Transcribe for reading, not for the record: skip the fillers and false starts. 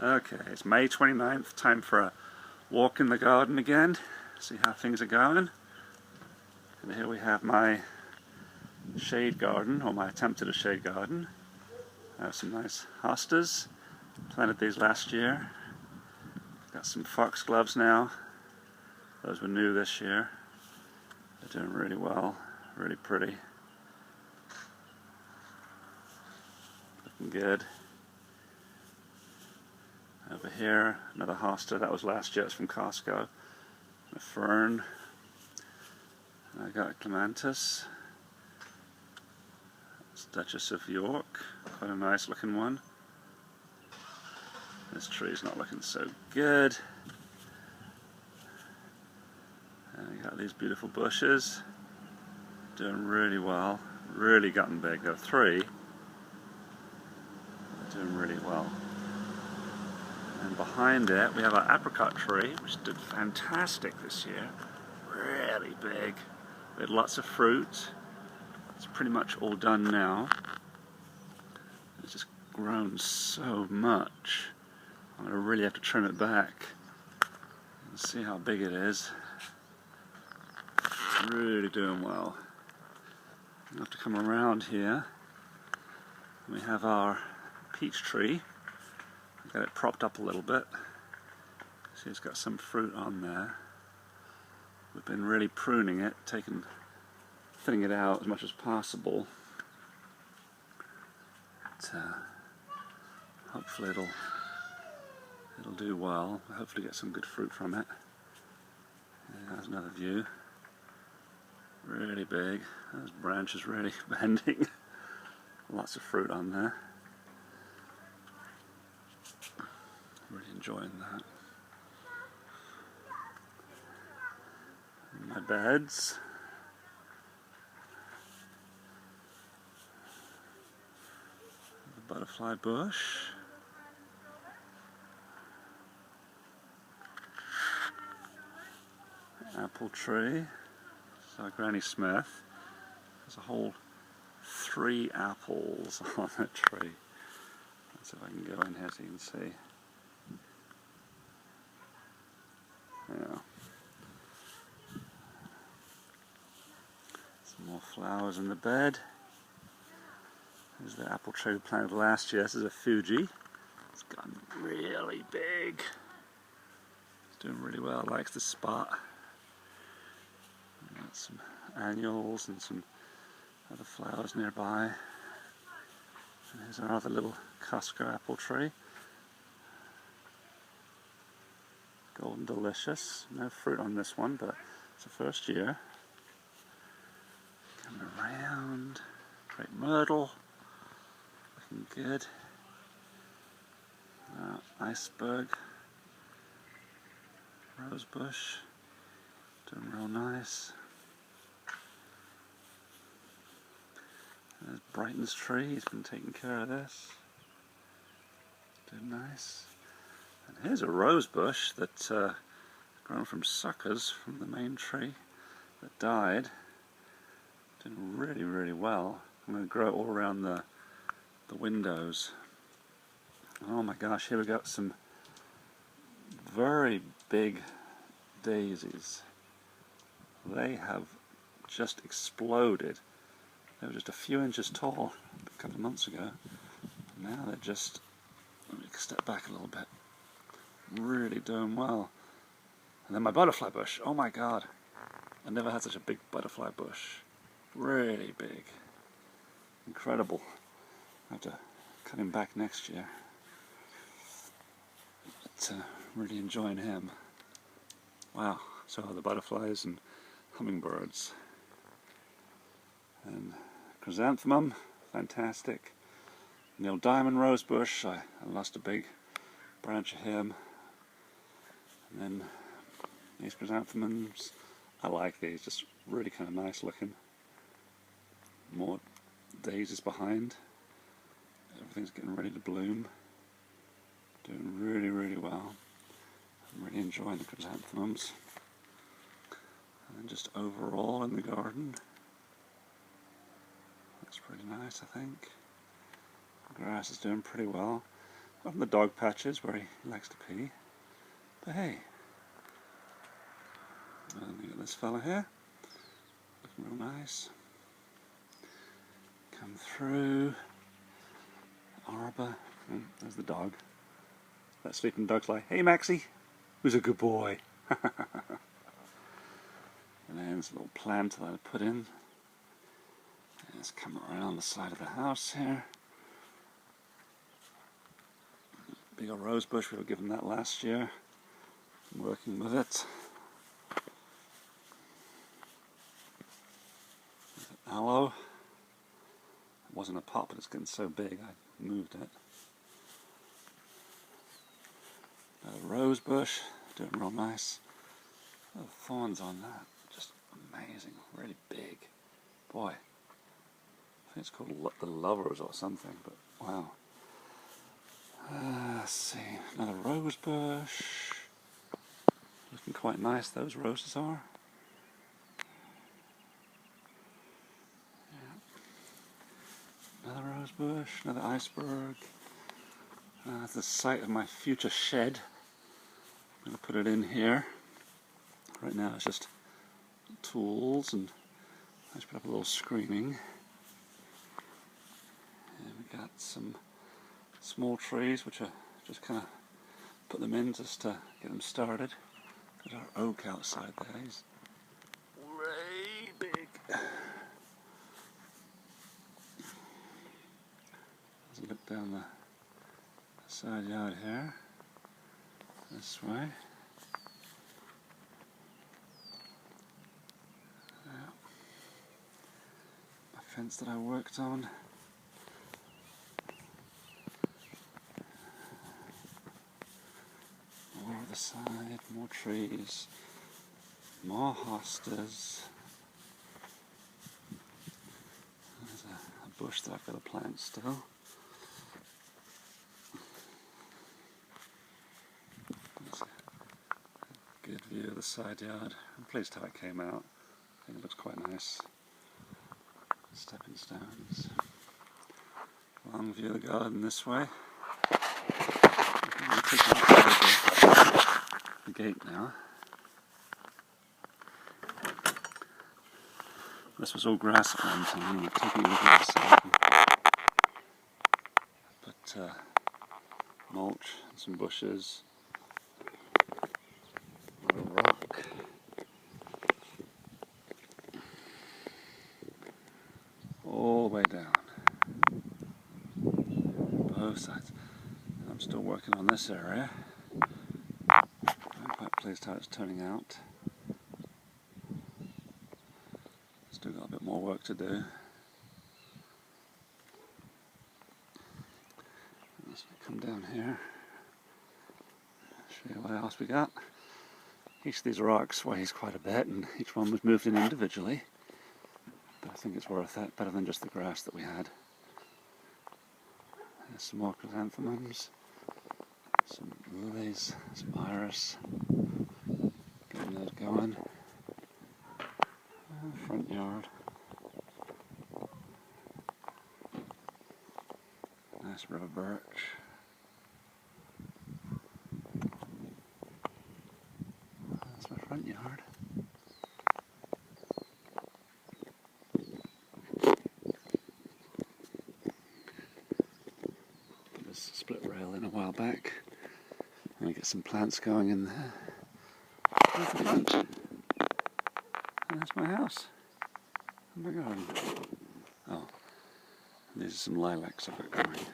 Okay, it's May 29th, time for a walk in the garden again, see how things are going. And here we have my shade garden, or my attempt at a shade garden. I have some nice hostas, planted these last year. Got some foxgloves now, those were new this year. They're doing really well, really pretty. Looking good. Over here, another hosta, that was last year, it's from Costco. A fern. I got clematis. It's Duchess of York, quite a nice looking one. This tree's not looking so good. And we got these beautiful bushes, doing really well, really gotten big. There are three, they're doing really well. And behind it we have our apricot tree, which did fantastic this year, really big. We had lots of fruit. It's pretty much all done now. It's just grown so much. I'm going to really have to trim it back and see how big it is. It's really doing well. I have to come around here. We have our peach tree. I've got it propped up a little bit. See, it's got some fruit on there. We've been really pruning it, thinning it out as much as possible. But, hopefully it'll do well. Hopefully get some good fruit from it. Yeah, there's another view. Really big. Those branches really bending. Lots of fruit on there. Really enjoying that. My beds. The butterfly bush. Apple tree. So Granny Smith. There's a whole 3 apples on the tree. Let's see if I can go in here so you can see. Yeah. Some more flowers in the bed. There's the apple tree we planted last year. This is a Fuji. It's gotten really big. It's doing really well. It likes the spot. And got some annuals and some other flowers nearby. And here's our other little Costco apple tree. Golden Delicious. No fruit on this one, but it's the first year. Coming around. Great myrtle. Looking good. Iceberg. Rosebush. Doing real nice. There's Brighton's tree. He's been taking care of this. Doing nice. And here's a rose bush that's grown from suckers from the main tree that died. Doing really, really well. I'm going to grow it all around the windows. Oh my gosh, here we got some very big daisies. They have just exploded. They were just a few inches tall a couple of months ago. Now they're just, let me step back a little bit. Really doing well. And then my butterfly bush, oh my god. I never had such a big butterfly bush. Really big. Incredible. I have to cut him back next year. But really enjoying him. Wow, so are the butterflies and hummingbirds. And chrysanthemum, fantastic. Neil Diamond rosebush, I lost a big branch of him. And then these chrysanthemums, I like these, just really kind of nice looking. More daisies behind. Everything's getting ready to bloom. Doing really, really well. I'm really enjoying the chrysanthemums. And then just overall in the garden, looks pretty nice, I think. The grass is doing pretty well. On the dog patches where he likes to pee. But hey, we got this fella here, looking real nice. Come through, arbor. There's the dog. That sleeping dog's like, hey Maxie, who's a good boy? And then there's a little plant that I put in. Let's come around the side of the house here. Big old rose bush, we were given that last year. I'm working with it. Aloe. It wasn't a pot, but it's getting so big I moved it. A rose bush, doing real nice. Oh, thorns on that, just amazing, really big. Boy, I think it's called the Lovers or something, but wow. Let's see, another rose bush. Looking quite nice, those roses are. Yeah. Another rose bush, another iceberg. That's the site of my future shed. I'm going to put it in here. Right now it's just tools, and I just put up a little screening. And we got some small trees which are just kind of put them in just to get them started. There's our oak outside there. He's way big. Let's look down the side yard here. This way. Yeah. My fence that I worked on. More of the side, more trees, more hostas. There's a bush that I've got to plant still. That's a good view of the side yard. I'm pleased how it came out. I think it looks quite nice. Stepping stones. Long view of the garden this way. The gate now. This was all grass at one time. We're taking the grass out. But mulch and some bushes. A rock. All the way down. Both sides. And I'm still working on this area. I'm quite pleased how it's turning out. Still got a bit more work to do. Let's come down here. Show you what else we got. Each of these rocks weighs quite a bit, and each one was moved in individually. But I think it's worth it, better than just the grass that we had. There's some more chrysanthemums, some lilies, some iris. Getting those going. Front yard. Nice river birch. That's my front yard. Put this split rail in a while back. And get some plants going in there. And that's my house. And my garden. Oh, these are some lilacs I've got growing.